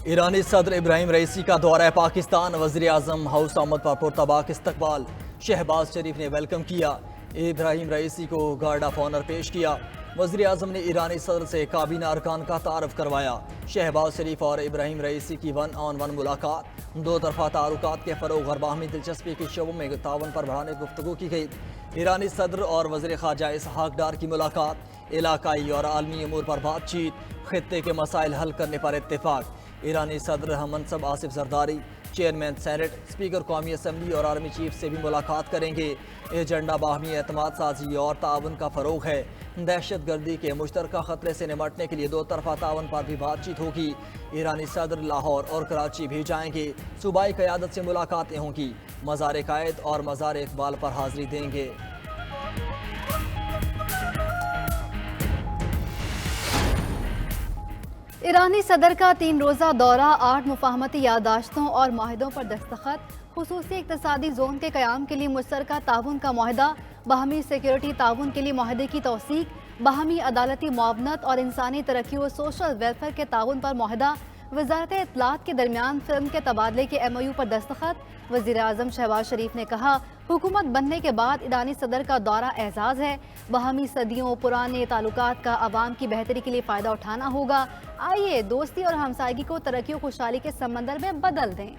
ईरानी सदर इब्राहिम रईसी का दौरा पाकिस्तान। वज़ीर आज़म हाउस आमद पर पुरतबाक इस्तकबाल। शहबाज शरीफ ने वेलकम किया। इब्राहिम रईसी को गार्ड ऑफ ऑनर पेश किया। वज़ीर आज़म ने ईरानी सदर से काबीना अरकान का तारफ़ करवाया। शहबाज शरीफ और इब्राहिम रईसी की 1-on-1 मुलाकात। दो तरफ़ा ताल्लुकात के फ़रोग़ और बाहमी दिलचस्पी के शोबों में ताउन पर बढ़ाने की गुफ्तगू की गई। ईरानी सदर और वज़ीर ख़ारजा इसहाक डार की मुलाकात। इलाकाई और आलमी अमूर पर बातचीत। खित्ते के मसाइल हल करने पर इत्तेफाक। ईरानी सदर हमनसब Asif Zardari, chairman senate, speaker कौमी असम्बली और आर्मी चीफ से भी मुलाकात करेंगे। एजेंडा बाहमी एतमाद साजी और ताउन का फ़रोग़ है। दहशत गर्दी के मुश्तरका ख़तरे से निमटने के लिए दो तरफ़ा ताउन पर भी बातचीत होगी। ईरानी सदर लाहौर और कराची भी जाएंगे। सूबाई क़यादत से मुलाकातें होंगी। मज़ार कायद और मज़ार इकबाल पर हाज़िरी देंगे। ईरानी सदर का 3 रोज़ा दौरा, 8 मुफाहमती याददाश्तों और माहिदों पर दस्तखत। खुसूसी इक़्तिसादी जोन के क़याम के लिए मुश्तरका ताउन का मुआहदा। बाहमी सिक्योरिटी ताउन के लिए मुआहदे की तौसीक। बाहमी अदालती मुआवनत और इंसानी तरक्की व सोशल वेलफेयर के ताउन पर मुआहदा। वज़ारत इत्तलात के दरमियान फिल्म के तबादले के MOU पर दस्तखत। वज़ीर आज़म शहबाज शरीफ ने कहा, हुकूमत बनने के बाद ईरानी सदर का दौरा एजाज़ है। बाहमी सदियों पुराने ताल्लुकात का आवाम की बेहतरी के लिए फ़ायदा उठाना होगा। आइए दोस्ती और हमसायगी को तरक्की और खुशहाली के समंदर में बदल दें।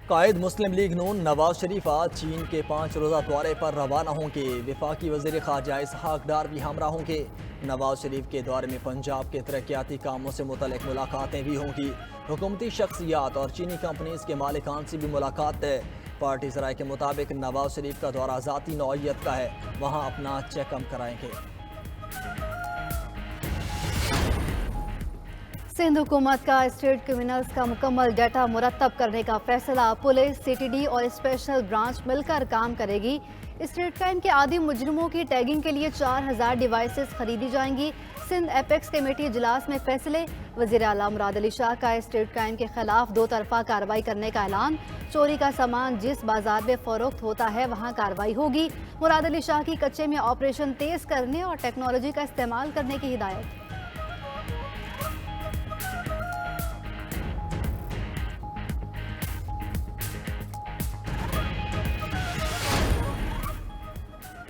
कायद मुस्लिम लीग नून नवाज शरीफ आज चीन के 5 रोज़ा दौरे पर रवाना होंगे। वफाकी वज़ीर ख़ारजा इसहाक डार भी हमरा होंगे। नवाज शरीफ के दौरे में पंजाब के तरक्याती कामों से मुतल्लिक़ मुलाकातें भी होंगी। हुकूमती शख्सियात और चीनी कंपनीज़ के मालिकान से भी मुलाकात है। पार्टी ज़राए के मुताबिक नवाज शरीफ का दौरा ज़ाती नौइयत का है, वहाँ अपना चेकअप कराएंगे। सिंध हुकूमत का स्टेट क्रिमिनल्स का मुकम्मल डाटा मुरतब करने का फैसला। पुलिस, CTD और स्पेशल ब्रांच मिलकर काम करेगी। स्ट्रीट क्राइम के आदी मुजरिमों की टैगिंग के लिए 4000 डिवाइसेस खरीदी जाएंगी। सिंध एपेक्स कमेटी इजलास में फैसले। वज़ीर आला मुराद अली शाह का स्ट्रीट क्राइम के खिलाफ 2 तरफ़ा कार्रवाई करने का ऐलान। चोरी का सामान जिस बाजार में फरोख्त होता है वहाँ कार्रवाई होगी। मुराद अली शाह की कच्चे में ऑपरेशन तेज़ करने और टेक्नोलॉजी का इस्तेमाल करने की हिदायत।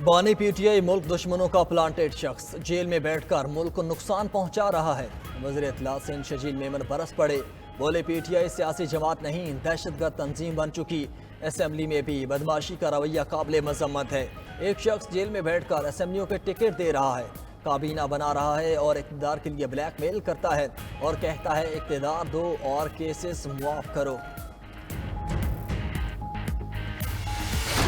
बानी PTI मुल्क दुश्मनों का प्लांटेड शख्स, जेल में बैठकर मुल्क को नुकसान पहुंचा रहा है। वज़ीर इत्तलात सिंध शजील मेमन बरस पड़े, बोले PTI सियासी जमात नहीं, दहशतगर्द तंजीम बन चुकी। असेंबली में भी बदमाशी का रवैया काबिल मजम्मत है। एक शख्स जेल में बैठकर असेंबलियों के टिकट दे रहा है, काबीना बना रहा है और इक़्तिदार के लिए ब्लैकमेल करता है और कहता है इक़्तिदार दो और केसेस मुआफ़ करो।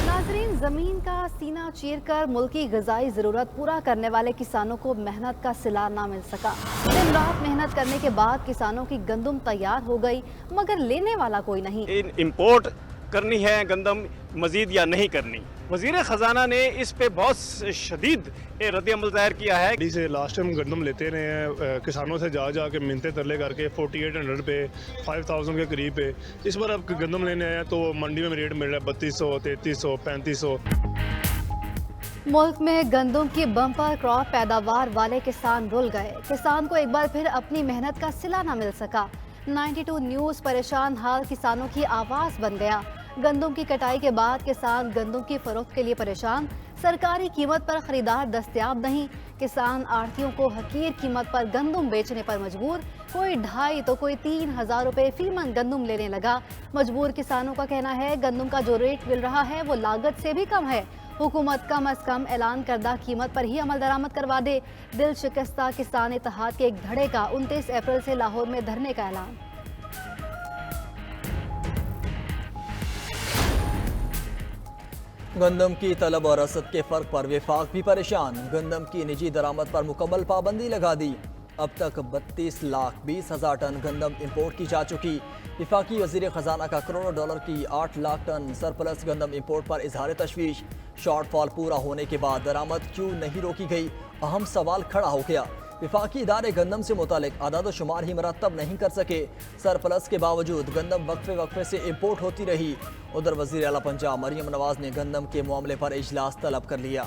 नाज़रीन, ज़मीन का सीना चीर कर मुल्की ग़िज़ाई ज़रूरत पूरा करने वाले किसानों को मेहनत का सिला ना मिल सका। दिन रात मेहनत करने के बाद किसानों की गंदम तैयार हो गई, मगर लेने वाला कोई नहीं। इम्पोर्ट करनी है गंदम मज़ीद या नहीं करनी। वज़ीर ख़जाना ने इस पे बहुत शदीद रद्द-ए-अमल ज़ाहिर किया है। डी से लास्ट टाइम गंदम लेते रहे हैं किसानों से जा के मिन्नतें तरले करके 4800 पे 5000 के करीब पे। इस बार अब गंदम लेने आए हैं तो मंडी में रेट मिल रहा है 3200, 3300, 3500। मुल्क में गंदम की बम्पर क्रॉप पैदावार वाले किसान रुल गए। किसान को एक बार फिर अपनी मेहनत का सिला न मिल सका। 92 न्यूज़ परेशान हाल किसानों की आवाज़ बन गया। गंदम की कटाई के बाद किसान गंदम की फरोख्त के लिए परेशान। सरकारी कीमत पर खरीदार दस्तयाब नहीं। किसान आढ़तियों को हकीर कीमत पर गंदम बेचने पर मजबूर। कोई 2.5 तो कोई 3000 रुपये फी मन गंदम लेने लगा। मजबूर किसानों का कहना है गंदम का जो रेट मिल रहा है वो लागत से भी कम है। हुकूमत कम अज कम ऐलान करदा कीमत पर ही अमल दरामद करवा दे। दिल शिकस्ता किसान इत्तेहाद के एक धड़े का 29 अप्रैल से लाहौर में धरने का ऐलान। गंदम की तलब और रसद के फ़र्क पर वफाक भी परेशान। गंदम की निजी दरामद पर मुकम्मल पाबंदी लगा दी। अब तक 32,20,000 टन गंदम इंपोर्ट की जा चुकी। वफाकी वज़ीर ख़जाना का करोड़ों डॉलर की 8 लाख टन सरप्लस गंदम इंपोर्ट पर इजहार तशवीश। शॉर्टफॉल पूरा होने के बाद दरामद क्यों नहीं रोकी गई, अहम सवाल खड़ा हो गया। वफाकी इदारे गंदम से मुतालिक आदाद शुमार ही मरतब नहीं कर सके। सरप्लस के बावजूद गंदम वक्फे से इम्पोर्ट होती रही। उधर वज़ीर आला पंजाब मरियम नवाज ने गंदम के मामले पर इजलास तलब कर लिया।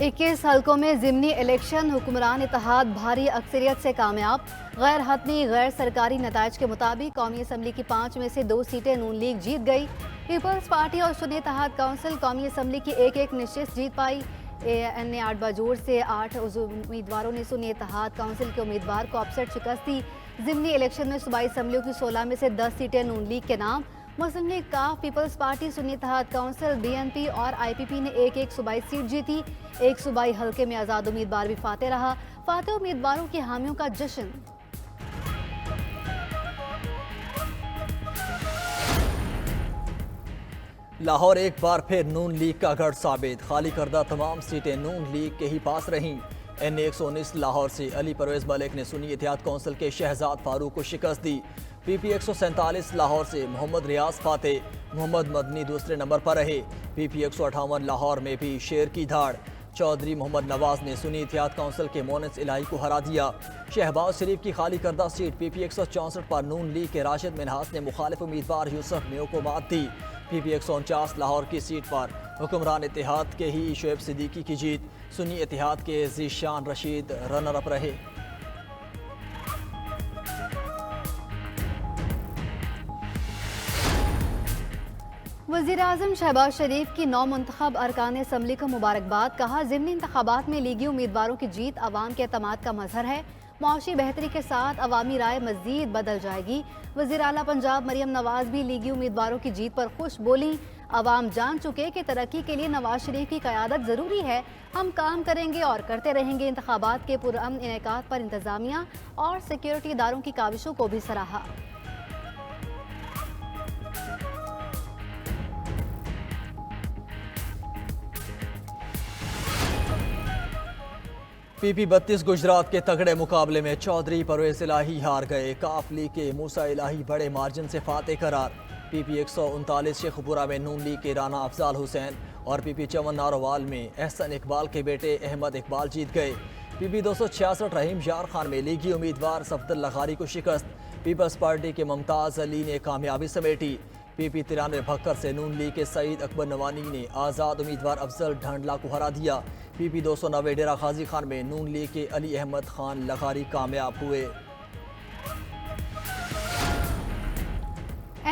21 हलकों में ज़िमनी इलेक्शन, हुक्मरान इत्तेहाद भारी अक्सरियत से कामयाब। गैर हतमी गैर सरकारी नताइज के मुताबिक कौमी असम्बली की 5 में से 2 सीटें नून लीग जीत गई। पीपल्स पार्टी और सुन्नी इत्तेहाद काउंसिल कौमी असम्बली की एक नशिस्त जीत पाई। एन 8 बाजोड़ से 8 उम्मीदवारों ने सुन्नी इत्तेहाद काउंसिल के उम्मीदवार को अपसेट शिकस्त दी। ज़िमनी इलेक्शन में सूबाई असम्बलियों की 16 में से 10 सीटें नून लीग के नाम। मुस्लिम लीग, काफ, peoples party, Sunni Ittehad council, BNP और IPP ने एक सूबाई सीट जीती। एक सूबाई हल्के में आज़ाद उम्मीदवार भी फाते रहा। फाते उम्मीदवारों की हामियों का जश्न। लाहौर एक बार फिर नून लीग का गढ़ साबित, खाली करदा तमाम सीटें नून लीग के ही पास रहीं। NA 119 लाहौर से अली परवेज मलिक ने सुन्नी इत्तेहाद काउंसिल के शहजाद फारूक को शिकस्त दी। PP 147 लाहौर से मोहम्मद रियाज फाते, मोहम्मद मदनी दूसरे नंबर पर रहे। PP 158 लाहौर में भी शेर की धाड़, चौधरी मोहम्मद नवाज ने सुन्नी इत्तेहाद काउंसिल के मोनिस इलाही को हरा दिया। शहबाज शरीफ की खाली करदा सीट PP 164 पर नून लीग के राशिद मिनहास ने मुखालिफ उम्मीदवार यूसुफ मेयो को मात दी। PP 149 लाहौर की सीट पर हुक्मरान इत्तेहाद के ही शोएब सिद्दीकी की जीत। सुन्नी इत्तेहाद के ज़ीशान रशीद रनर अप रहे। वज़ीर-ए-आज़म शहबाज शरीफ की नौमुंतखब अरकान असम्बली को मुबारकबाद। कहा, ज़िमनी इंतखाबात में लीगी उम्मीदवारों की जीत अवाम के एतमाद का मजहर है। मुआशी बेहतरी के साथ अवामी राय मज़ीद बदल जाएगी। वज़ीर आला पंजाब मरियम नवाज भी लीगी उम्मीदवारों की जीत पर खुश बोली। अवाम जान चुके कि तरक्की के लिए नवाज शरीफ की क़यादत ज़रूरी है। हम काम करेंगे और करते रहेंगे। इंतखाबात के पुरअमन इनेकात पर इंतज़ामिया और सिक्योरिटी इदारों की काविशों को भी सराहा। PP 32 गुजरात के तगड़े मुकाबले में चौधरी परवेज इलाही हार गए। काफ लीग के मूसा इलाही बड़े मार्जिन से फाते करार। PP 139 शेखपुरा में नून लीग के राना अफजाल हुसैन और PP 54 नारोवाल में एहसन इकबाल के बेटे अहमद इकबाल जीत गए। PP 266 रहीम यार खान में लीगी उम्मीदवार सफदर लगारी को शिकस्त। पीपल्स पार्टी के मुमताज़ अली ने कामयाबी समेटी। PP 93 भक्कर से नून लीग के सईद अकबर नवानी ने आज़ाद उम्मीदवार अफजल ढांडला को हरा दिया। PP 290 डेरा गाजी खान में नून लीग के अली अहमद खान लगारी कामयाब हुए।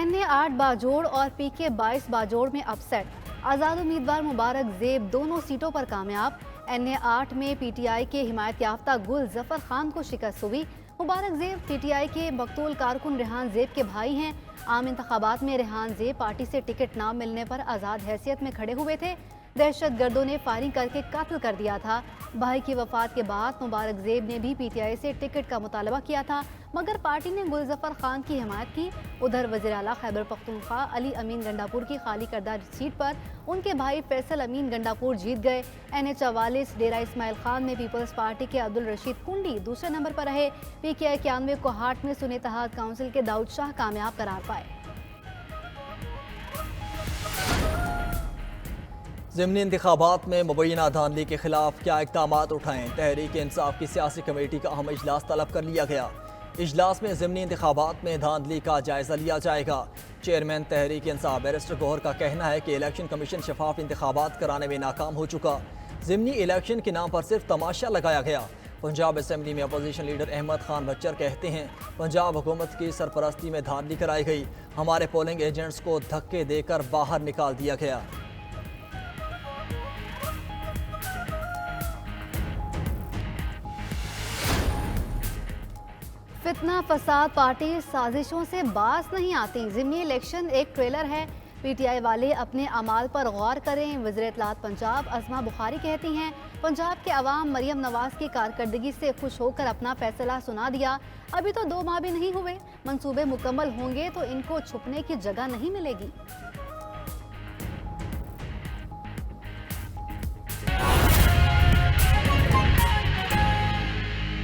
NA 8 बाजोड़ और PK 22 बाजोड़ में अपसेट। आज़ाद उम्मीदवार मुबारक ज़ेब दोनों सीटों पर कामयाब। NA 8 में PTI के हिमायत याफ्ता गुल जफर खान को शिकस्त हुई। मुबारक ज़ेब PTI के मकतूल कारकुन रेहान ज़ेब के भाई हैं। आम इंतखाबात में रेहान ज़ेब पार्टी से टिकट ना मिलने पर आज़ाद हैसियत में खड़े हुए थे। दहशत गर्दों ने फायरिंग करके कत्ल कर दिया था। भाई की वफात के बाद मुबारक ज़ेब ने भी PTI से टिकट का मुतालबा किया था, मगर पार्टी ने गुलजफर खान की हिमायत की। उधर वज़ीर आला खैबर पख्तूनख्वा अली अमीन गंडापुर की खाली करदा सीट पर उनके भाई फैसल अमीन गंडापुर जीत गए। NA 44 डेरा इस्माइल खान में पीपल्स पार्टी के अब्दुल रशीद कुंडी दूसरे नंबर पर रहे। PK 91 कोहाट में सुन्नी इत्तेहाद काउंसिल के दाऊद शाह कामयाब करार पाए। ज़िमनी इंतखाबात में मुबैना धांधली के खिलाफ क्या इक़दामात उठाएं, तहरीक इंसाफ की सियासी कमेटी का अहम इजलास तलब कर लिया गया। इजलास में ज़िमनी इंतखाबात में धांधली का जायज़ा लिया जाएगा। चेयरमैन तहरीक इंसाफ बैरिस्टर गौहर का कहना है कि इलेक्शन कमीशन शफाफ इंतखाबात कराने में नाकाम हो चुका। ज़िमनी इलेक्शन के नाम पर सिर्फ तमाशा लगाया गया। पंजाब असम्बली में अपोजिशन लीडर अहमद खान बच्चर कहते हैं, पंजाब हुकूमत की सरपरस्ती में धांधली कराई गई। हमारे पोलिंग एजेंट्स को धक्के देकर बाहर निकाल दिया गया। फितना फसाद पार्टी साजिशों से बाज नहीं आती। ज़िमनी इलेक्शन एक ट्रेलर है। PTI वाले अपने अमाल पर गौर करें। वज़ीर इत्तलात पंजाब अज़मा बुखारी कहती हैं, पंजाब के अवाम मरियम नवाज की कारकर्दगी से खुश होकर अपना फैसला सुना दिया। अभी तो 2 माह भी नहीं हुए। मंसूबे मुकम्मल होंगे तो इनको छुपने की जगह नहीं मिलेगी।